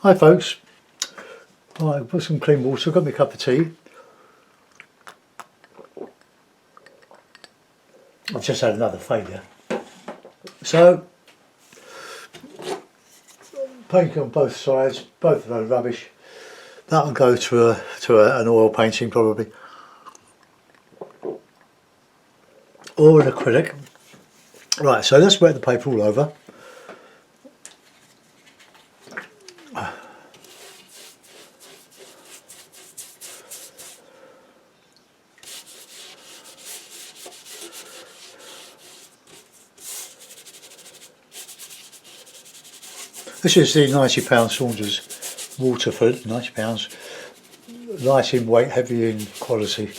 Hi folks, right, put some clean water, got me a cup of tea. I've just had another failure. So, painting on both sides, both of those rubbish. That'll go to an oil painting probably. Or an acrylic. Right, so let's wet the paper all over. This is the £90 Saunders Waterford, £90. Light in weight, heavy in quality.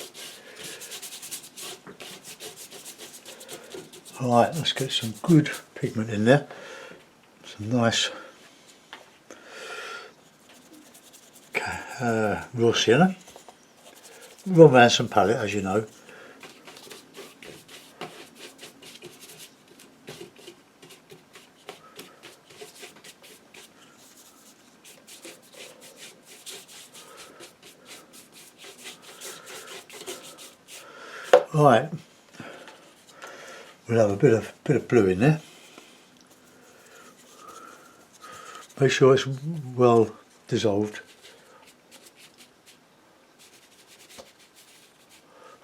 Right, let's get some good pigment in there. Some nice raw sienna. Romance and palette, as you know. Right, we'll have a bit of blue in there. Make sure it's well dissolved.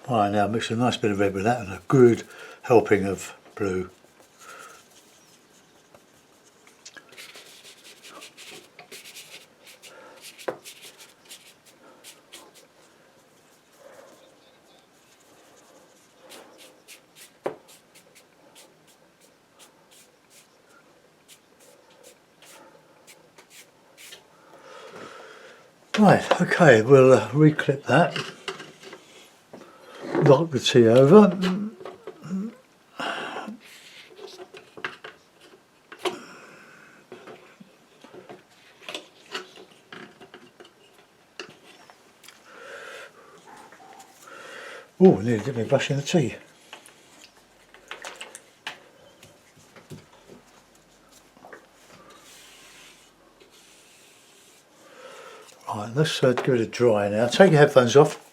Right, now mix a nice bit of red with that and a good helping of blue. Right, okay, we'll reclip that. Knock the tea over. Oh, nearly did me brushing the tea. Right, let's give it a dry now. Take your headphones off.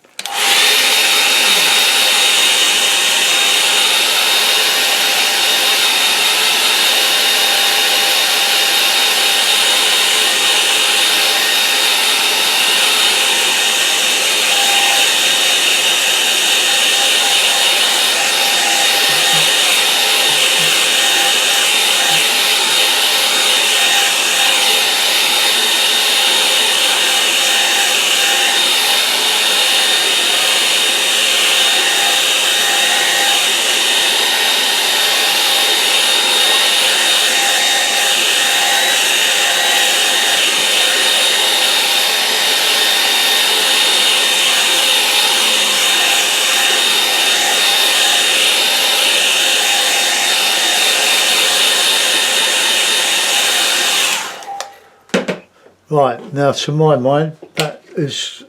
Right, now to my mind, that is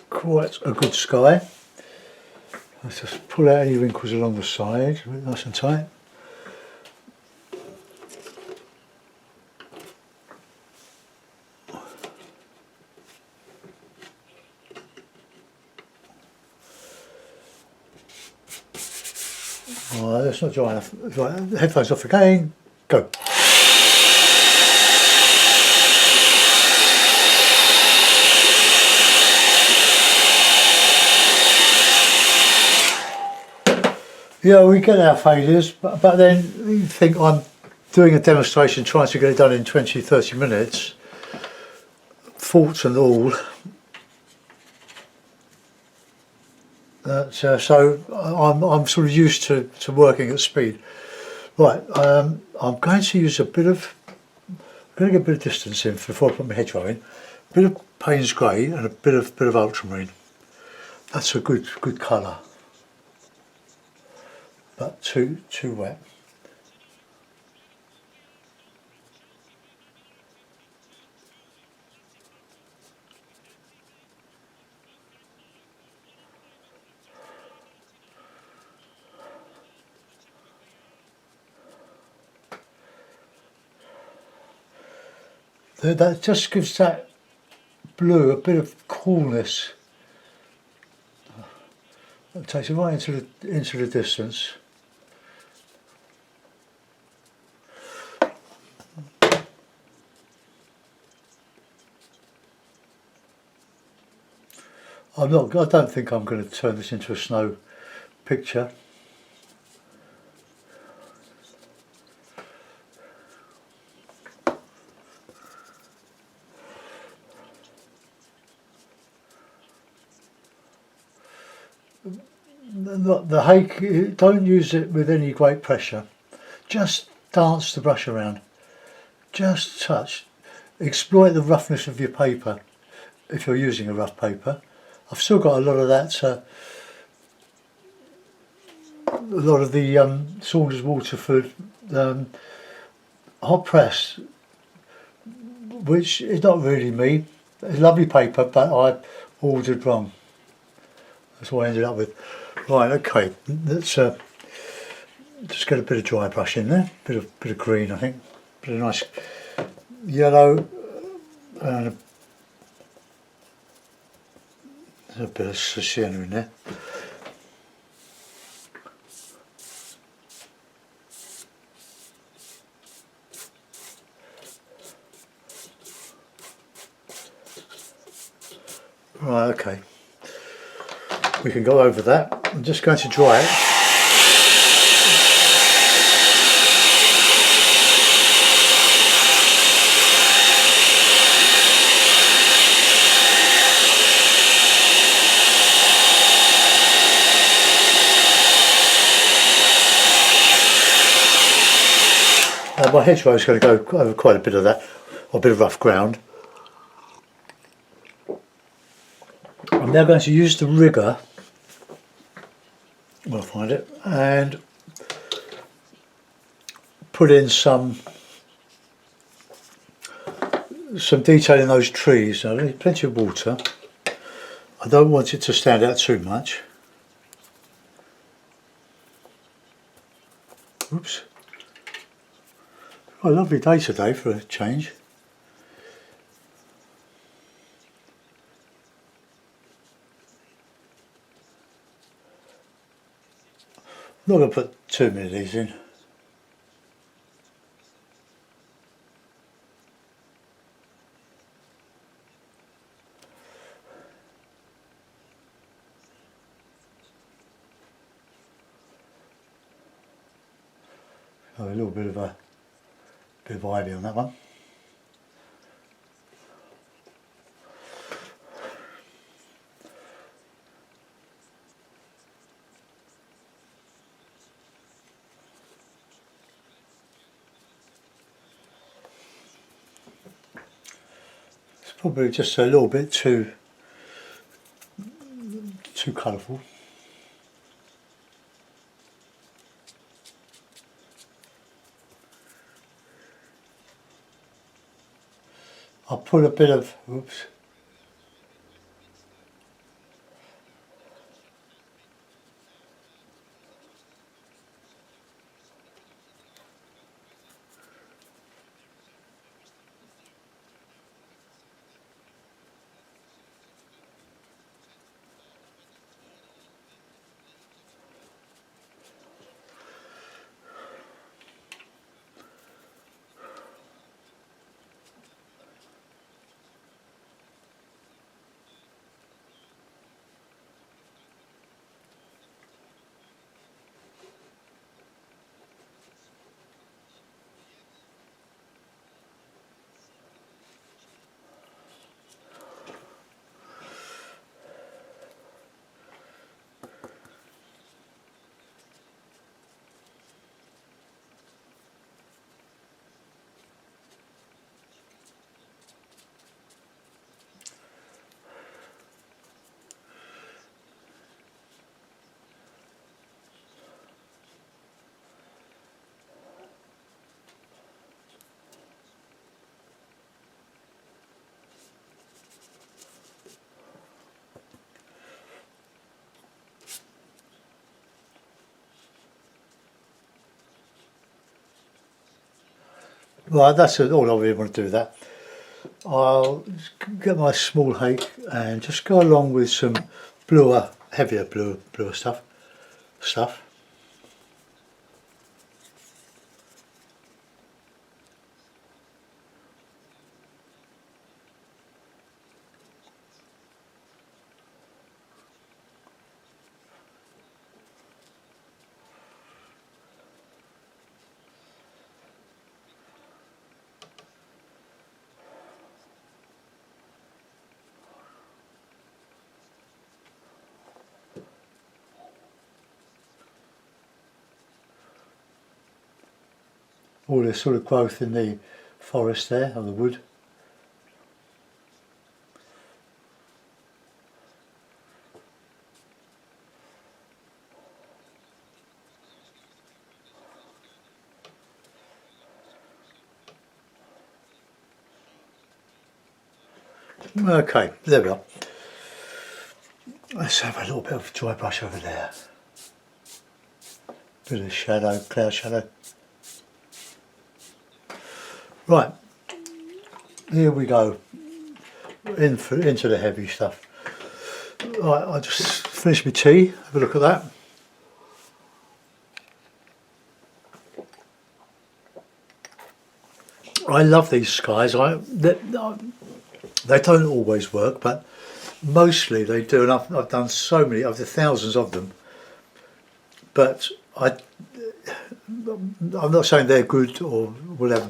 quite a good sky. Let's just pull out any wrinkles along the side, nice and tight. Right, that's not dry enough. Right, headphones off again, go. Yeah, we get our failures, but then you think I'm doing a demonstration trying to get it done in 20-30 minutes, faults and all. So I'm sort of used to working at speed. Right, I'm going to use I'm going to get a bit of distance in before I put my hedgerow in. A bit of Payne's Grey and a bit of ultramarine. That's a good colour, but too wet. That just gives that blue a bit of coolness. It takes it right into the distance. I don't think I'm going to turn this into a snow picture. The hake, don't use it with any great pressure. Just dance the brush around. Just touch. Exploit the roughness of your paper if you're using a rough paper. I've still got a lot of that, a lot of the Saunders Waterford hot press, which is not really me. It's lovely paper, but I ordered wrong. That's what I ended up with. Right, okay, let's just get a bit of dry brush in there, bit of green, I think, bit of nice yellow, and a bit of sienna in there. Right, okay. We can go over that. I'm just going to dry it. My hedgerow is going to go over quite a bit of that, or a bit of rough ground. I'm now going to use the rigger, I'll find it, and put in some detail in those trees. Now, there's plenty of water. I don't want it to stand out too much. Oops. Oh, a lovely day today for a change. I'm not going to put too many of these in. Oh, a little bit of ivy on that one. It's probably just a little bit too colourful. I'll put a bit of, oops. Right, that's all I really want to do with that. I'll get my small hake and just go along with some bluer, heavier bluer stuff. All this sort of growth in the forest there, or the wood. Okay, there we are. Let's have a little bit of dry brush over there. Bit of shadow, cloud shadow. Right, here we go, into the heavy stuff. Right, I just finished my tea, have a look at that. I love these skies. They don't always work, but mostly they do, and I've done so many, of the thousands of them. But I'm not saying they're good or whatever,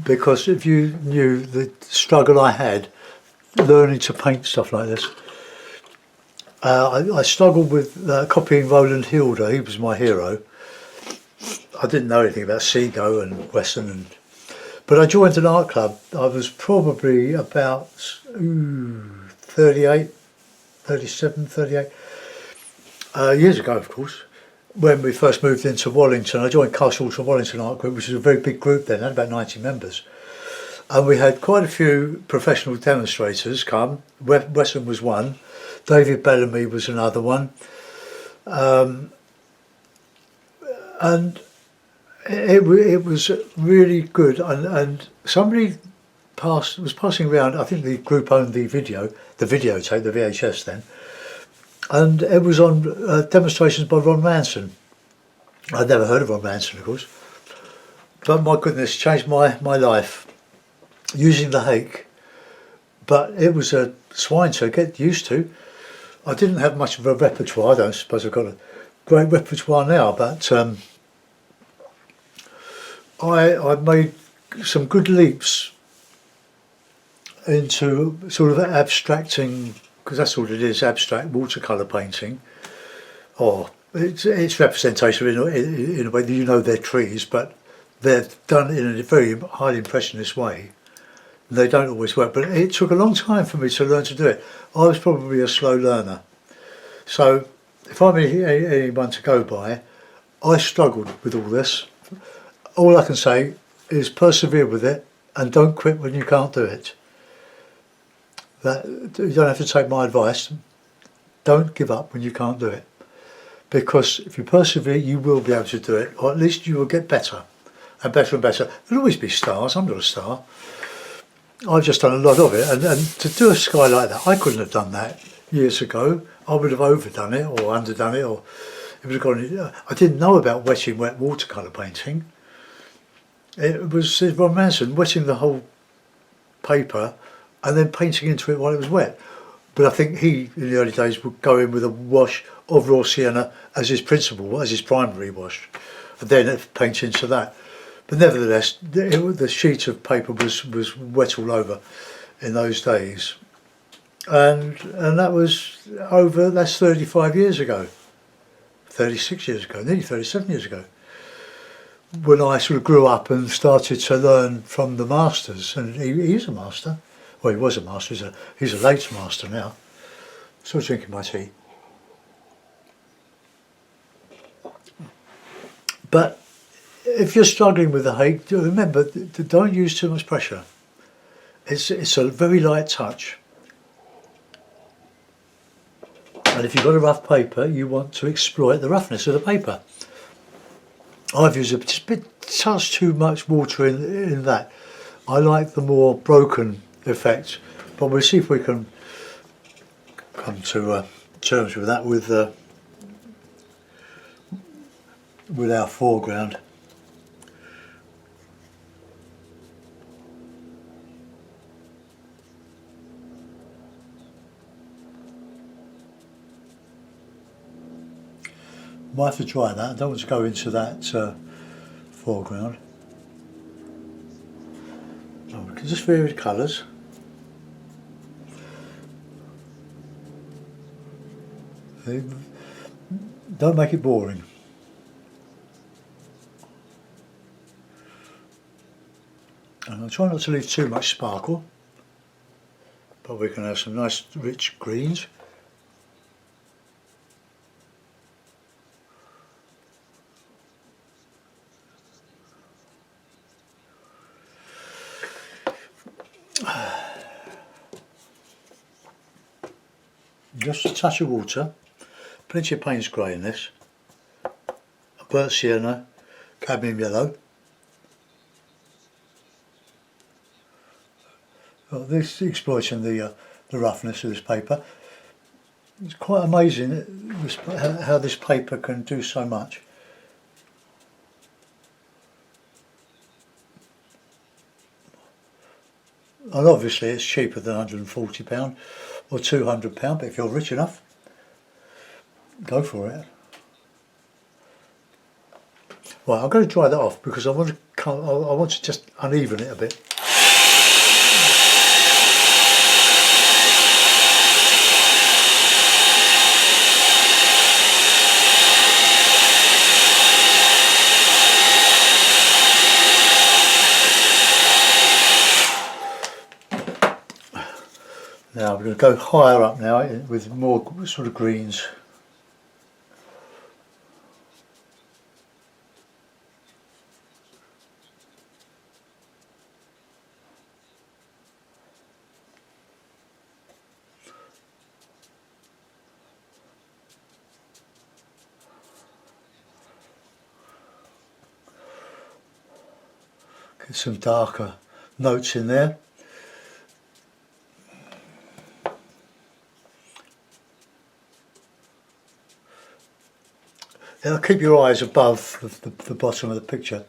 because if you knew the struggle I had learning to paint stuff like this, I struggled with copying Roland Hilder. He was my hero. I didn't know anything about Seago and Wesson, but I joined an art club. I was probably about 38, 37, 38 years ago, of course. When we first moved into Wallington, I joined Castle Walton Wallington Art Group, which was a very big group then, had about 90 members. And we had quite a few professional demonstrators come. Wesson was one, David Bellamy was another one. And it was really good. And somebody was passing around, I think the group owned the videotape, the VHS then. And it was on demonstrations by Ron Manson. I'd never heard of Ron Manson, of course. But my goodness, changed my life using the hake. But it was a swine to get used to. I didn't have much of a repertoire. I don't suppose I've got a great repertoire now, but I made some good leaps into sort of abstracting, because that's what it is, abstract watercolour painting, or it's representation in a way that, you know, they're trees, but they're done in a very highly impressionist way. They don't always work, but it took a long time for me to learn to do it. I was probably a slow learner. So if I'm anyone to go by, I struggled with all this. All I can say is persevere with it and don't quit when you can't do it. You don't have to take my advice. Don't give up when you can't do it, because if you persevere you will be able to do it, or at least you will get better and better and better. There'll always be stars. I'm not a star. I've just done a lot of it, and to do a sky like that, I couldn't have done that years ago. I would have overdone it or underdone it, or it would have gone. I didn't know about wet watercolour painting. It was Ron Manson wetting the whole paper and then painting into it while it was wet. But I think he, in the early days, would go in with a wash of raw sienna as his principal, as his primary wash, and then paint into that. But nevertheless, the sheet of paper was wet all over in those days, and that's 35 years ago, 36 years ago, nearly 37 years ago, when I sort of grew up and started to learn from the masters. And he's a master. Well, he was a master. He's a late master now. Still drinking my tea. But if you're struggling with the hake, remember, don't use too much pressure. It's a very light touch. And if you've got a rough paper, you want to exploit the roughness of the paper. I've used just a touch too much water in that. I like the more broken effect, but we'll see if we can come to terms with that with our foreground. Might have to try that. I don't want to go into that foreground. Oh, we can just vary the colours. Don't make it boring. And I'll try not to leave too much sparkle, but we can have some nice rich greens. Just a touch of water, plenty of Payne's grey in this, burnt sienna, cadmium yellow. Well, this exploiting the roughness of this paper. It's quite amazing how this paper can do so much. And obviously it's cheaper than £140 or £200, but if you're rich enough, go for it. Right, I'm going to dry that off because I want to just uneven it a bit. Now we're going to go higher up now with more sort of greens. Get some darker notes in there. Now keep your eyes above the bottom of the picture.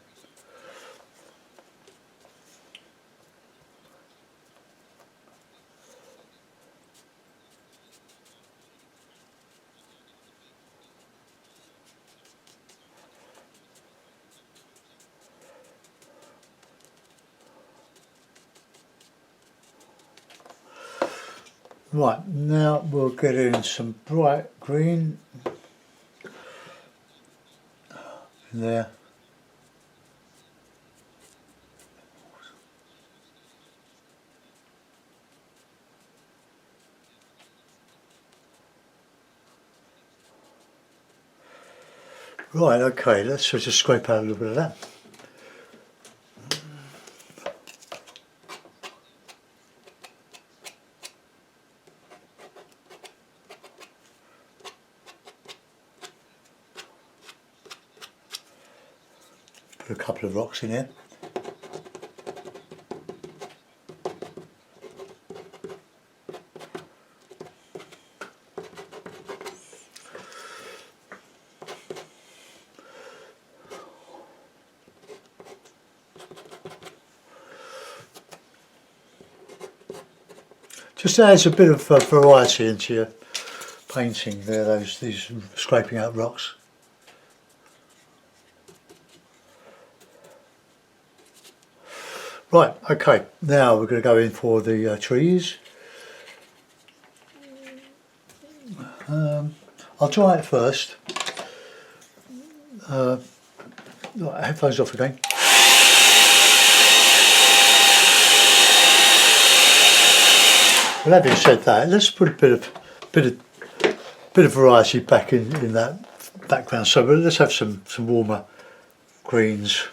Right, now we'll get in some bright green in there. Right, okay, let's just scrape out a little bit of that. Put a couple of rocks in here. Just adds a bit of variety into your painting there, these scraping out rocks. Right, okay, now we're going to go in for the trees. I'll try it first. Headphones off again. Well, having said that, let's put a bit of variety back in that background. So let's have some warmer greens.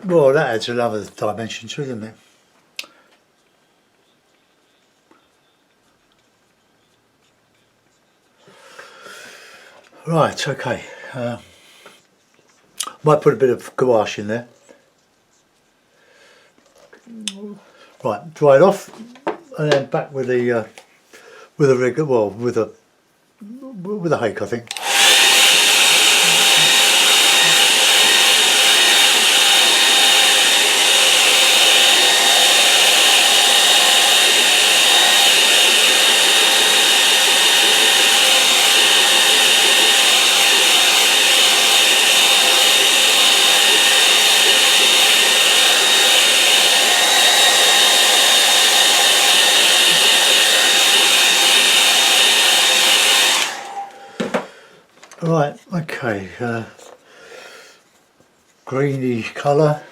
Well, that adds another dimension to it, doesn't it? Right, okay. Might put a bit of gouache in there. Right, dry it off, and then back with the rig. Well, with a hake, I think. Right, okay. Greeny colour.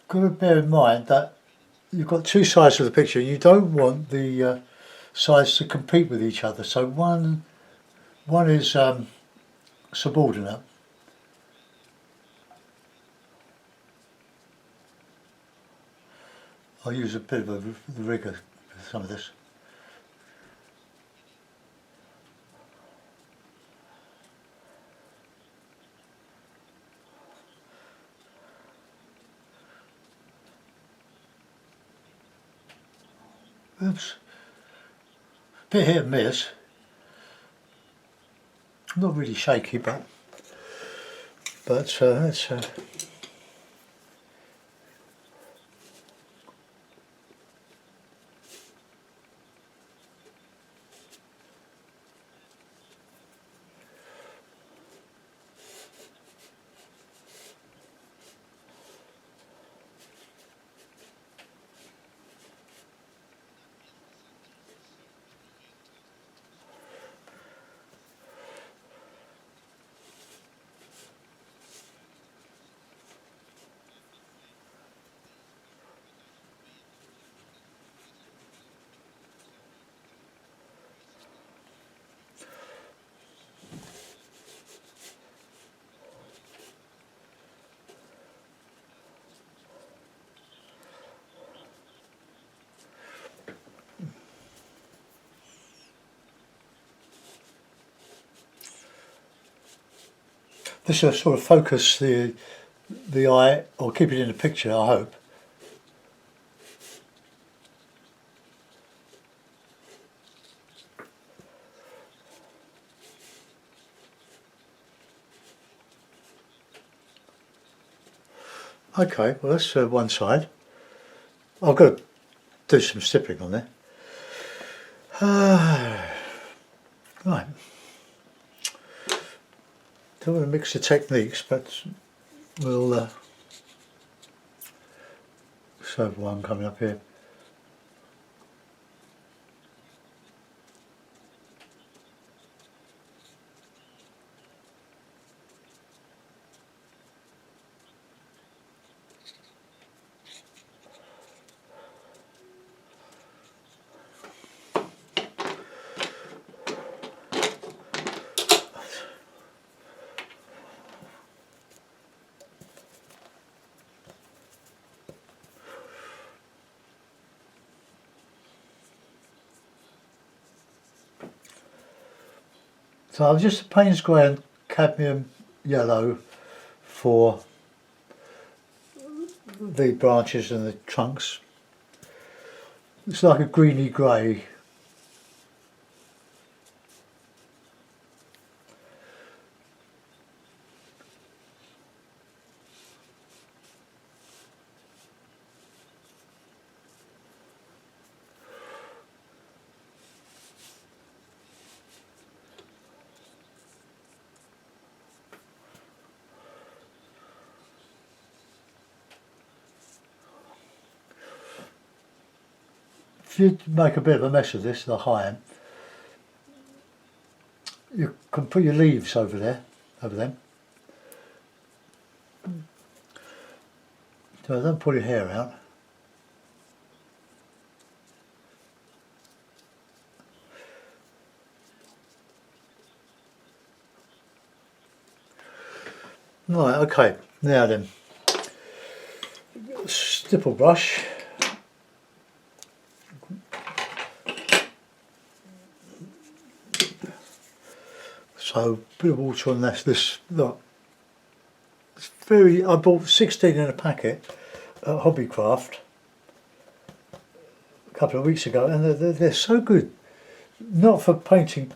Got to bear in mind that you've got two sides of the picture. You don't want the sides to compete with each other. So one is subordinate. I'll use a bit of a rigger for some of this. Oops. Bit hit and miss. Not really shaky, but it's this will sort of focus the eye, or keep it in the picture, I hope. Okay, well that's one side. I've got to do some stippling on there. Right. Don't want to mix the techniques, but we'll serve one coming up here. So I've just Payne's grey and cadmium yellow for the branches and the trunks. It's like a greeny grey. if you make a bit of a mess of this, the high end, you can put your leaves over there, over them. So don't pull your hair out. Right, okay, now then, stipple brush. So, a bit of water on this, look. It's very, I bought 16 in a packet at Hobbycraft a couple of weeks ago, and they're so good. Not for painting,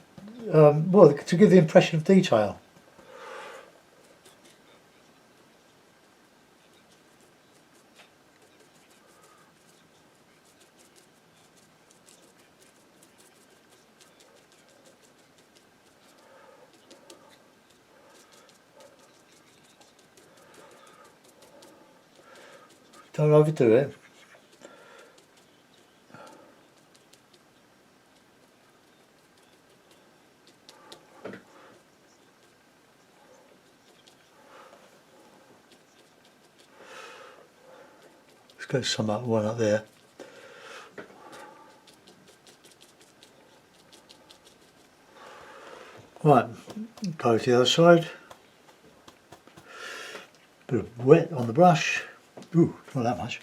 well, to give the impression of detail. Don't overdo it. Let's get some one up there. Right, go to the other side. Bit of wet on the brush. Ooh, not that much.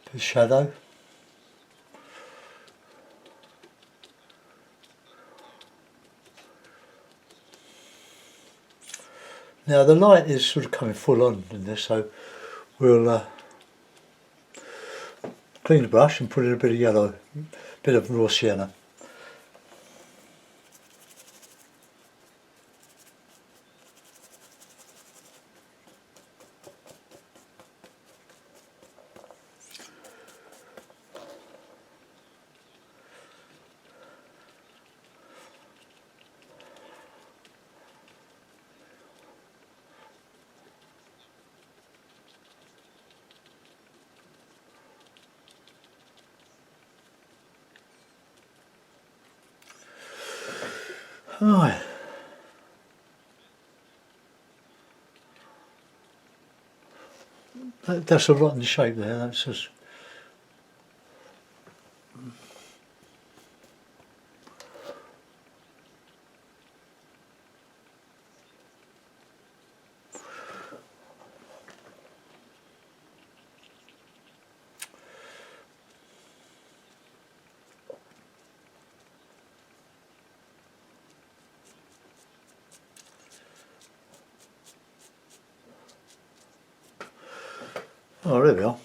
Bit of shadow. Now the light is sort of coming full on in this, so we'll clean the brush and put in a bit of yellow, bit of raw sienna. Right. That's a rotten shape there, that's just... Oh, there we are.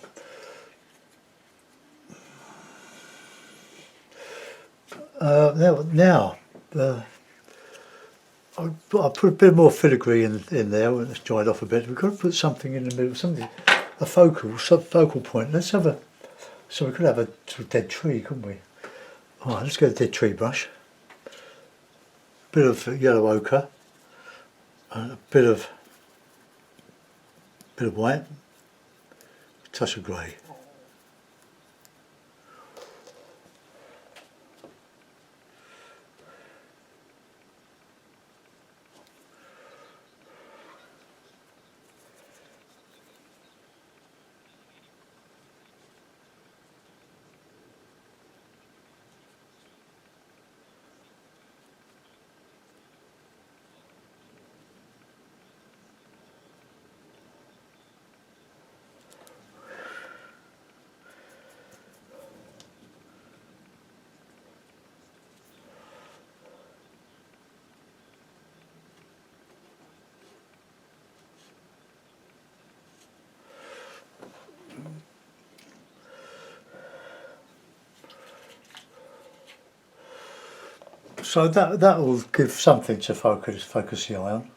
Now I'll put a bit more filigree in there when it's dried off a bit. We've got to put something in the middle, something, a focal point. Let's have a, so we could have a sort of dead tree, couldn't we? Alright, let's get a dead tree brush. Bit of yellow ochre, and a bit of white, a touch of grey. So that will give something to focus the eye on.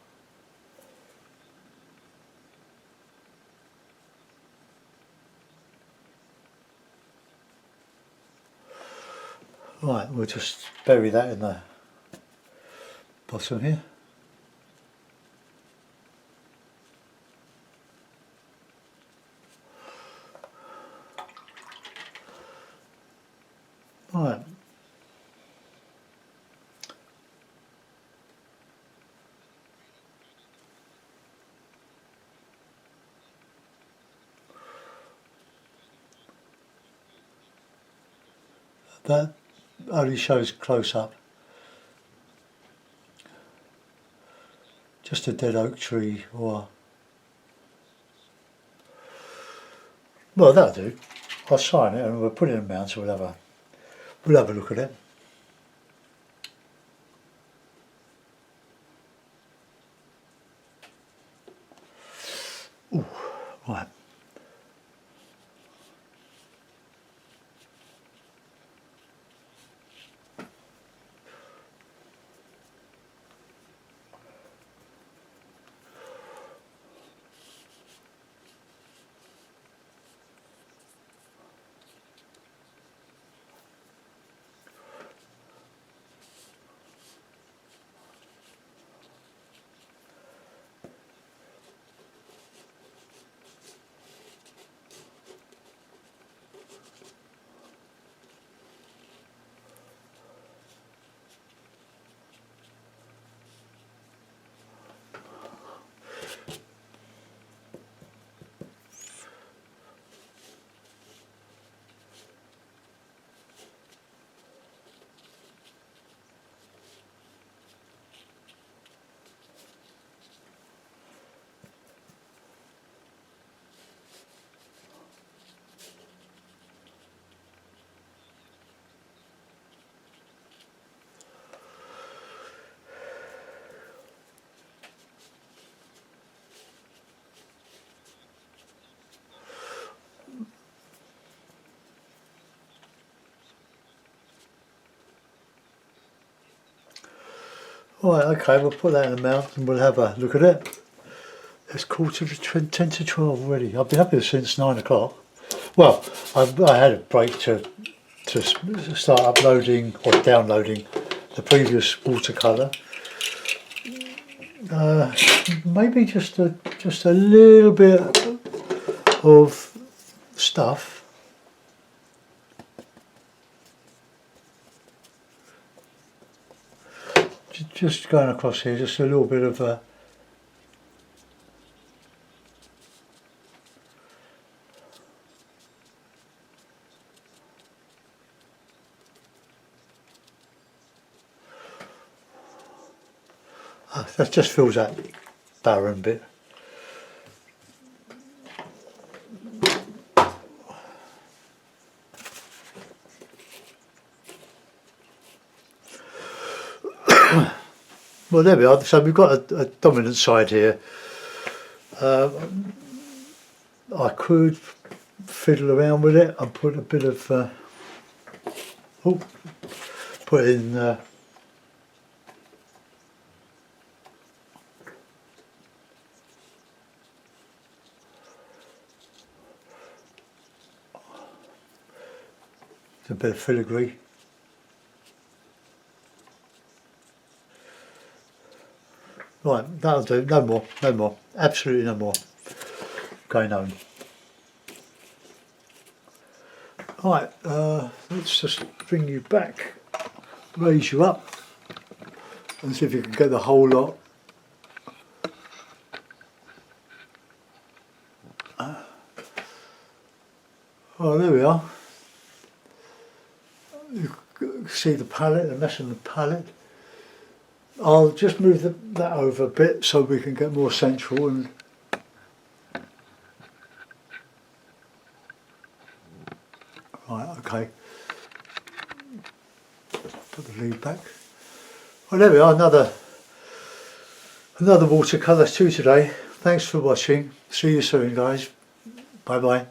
Right, we'll just bury that in the bottom here. Right. That only shows close up. Just a dead oak tree or... Well, that'll do. I'll sign it and we'll put it in a mount, so we'll have a look at it. Ooh, right. Right, okay, we'll put that in the mouth and we'll have a look at it. It's 10 to 12 already. I've been up here since 9 o'clock. Well, I had a break to start uploading or downloading the previous watercolour. Maybe just a little bit of stuff. Just going across here, just a little bit of that just fills that barren bit. Well, there we are. So we've got a dominant side here. I could fiddle around with it and put a bit of put in a bit of filigree. Right, that'll do. No more, no more. Absolutely no more. Going home. Right, let's just bring you back, raise you up, and see if you can get the whole lot. Oh, there we are. You can see the palette, the mess in the palette. I'll just move that over a bit so we can get more central and right, okay. Put the lead back. Well, there we are, another watercolour too today. Thanks for watching. See you soon, guys. Bye bye.